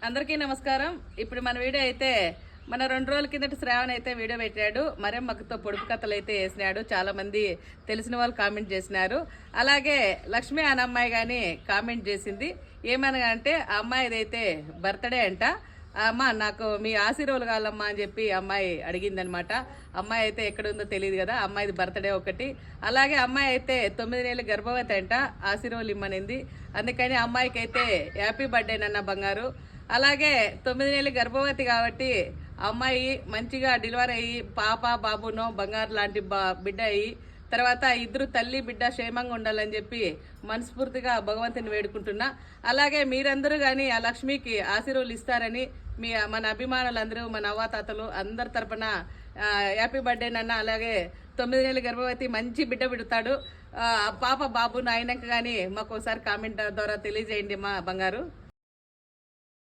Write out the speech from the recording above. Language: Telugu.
అందరికీ నమస్కారం. ఇప్పుడు మన వీడియో అయితే మన 2 రోజుల కిందట శ్రావణ్ అయితే వీడియో పెట్టాడు. మరే మక్కుతో పొడుపు కథలు అయితే వేసినాడు. చాలా మంది తెలిసిన వాళ్ళు కామెంట్ చేసినారు. అలాగే లక్ష్మి అనే అమ్మాయి కానీ కామెంట్ చేసింది. ఏమనగా అంటే ఆ అమ్మాయిది అయితే బర్త్డే అంట. అమ్మ నాకు మీ ఆశీర్వాదాలు కావాలమ్మా అని చెప్పి అమ్మాయి అడిగిందనమాట. అమ్మాయి అయితే ఎక్కడ ఉందో తెలియదు కదా. అమ్మాయిది బర్త్డే ఒకటి. అలాగే అమ్మాయి అయితే 9 నెలల గర్భవతి అంట. ఆశీర్వాదాలు ఇమ్మనింది. అందుకని అమ్మాయికి అయితే హ్యాపీ బర్త్డే నన్న బంగారు. అలాగే 9 నెలల గర్భవతి కాబట్టి అమ్మాయి మంచిగా డెలివరీ అయ్యి పాప బాబునో బంగారు లాంటి బిడ్డ అయ్యి తర్వాత ఇద్దరు తల్లి బిడ్డ క్షేమంగా ఉండాలని చెప్పి మనస్ఫూర్తిగా భగవంతుని వేడుకుంటున్నా. అలాగే మీరందరూ కానీ ఆ లక్ష్మికి ఆశీర్వాదాలు ఇస్తారని మన అభిమానులందరూ మన అవ్వాతాతలు అందరి తరపున హ్యాపీ బర్త్డే నన్న. అలాగే 9 నెలల గర్భవతి మంచి బిడ్డ బిడతాడు. పాప బాబును అయినాక కానీ మాకు ఒకసారి కామెంట్ ద్వారా తెలియజేయండి మా బంగారు.